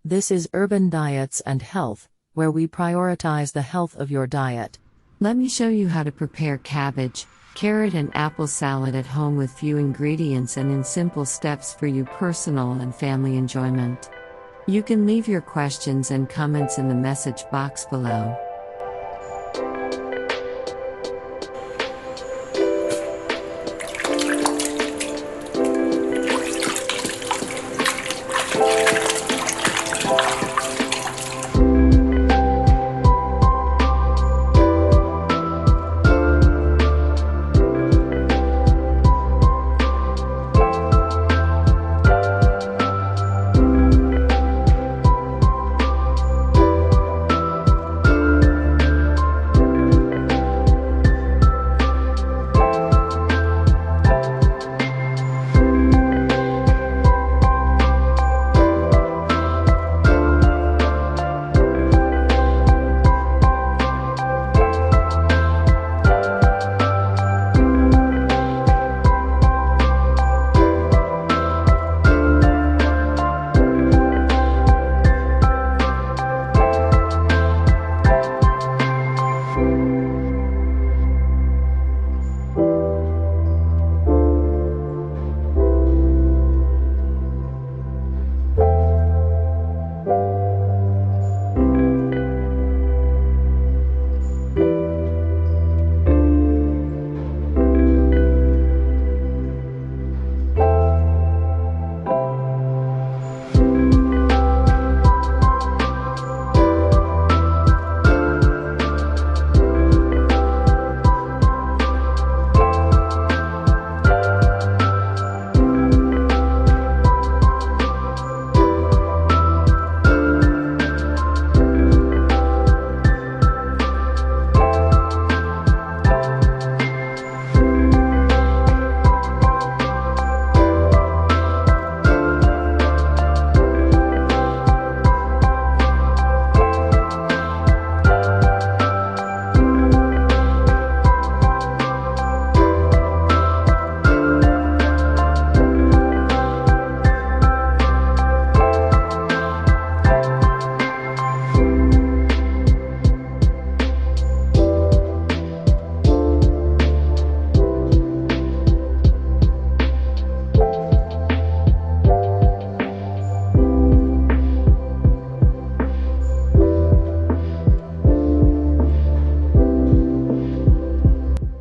This is Urban Diets and Health, where we prioritize the health of your diet. Let me show you how to prepare cabbage, carrot and apple salad at home with few ingredients and in simple steps for your personal and family enjoyment. You can leave your questions and comments in the message box below.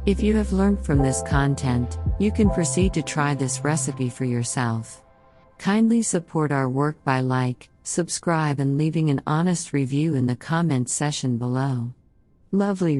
If you have learned from this content, you can proceed to try this recipe for yourself. Kindly support our work by subscribe and leaving an honest review in the comment section below. Lovely.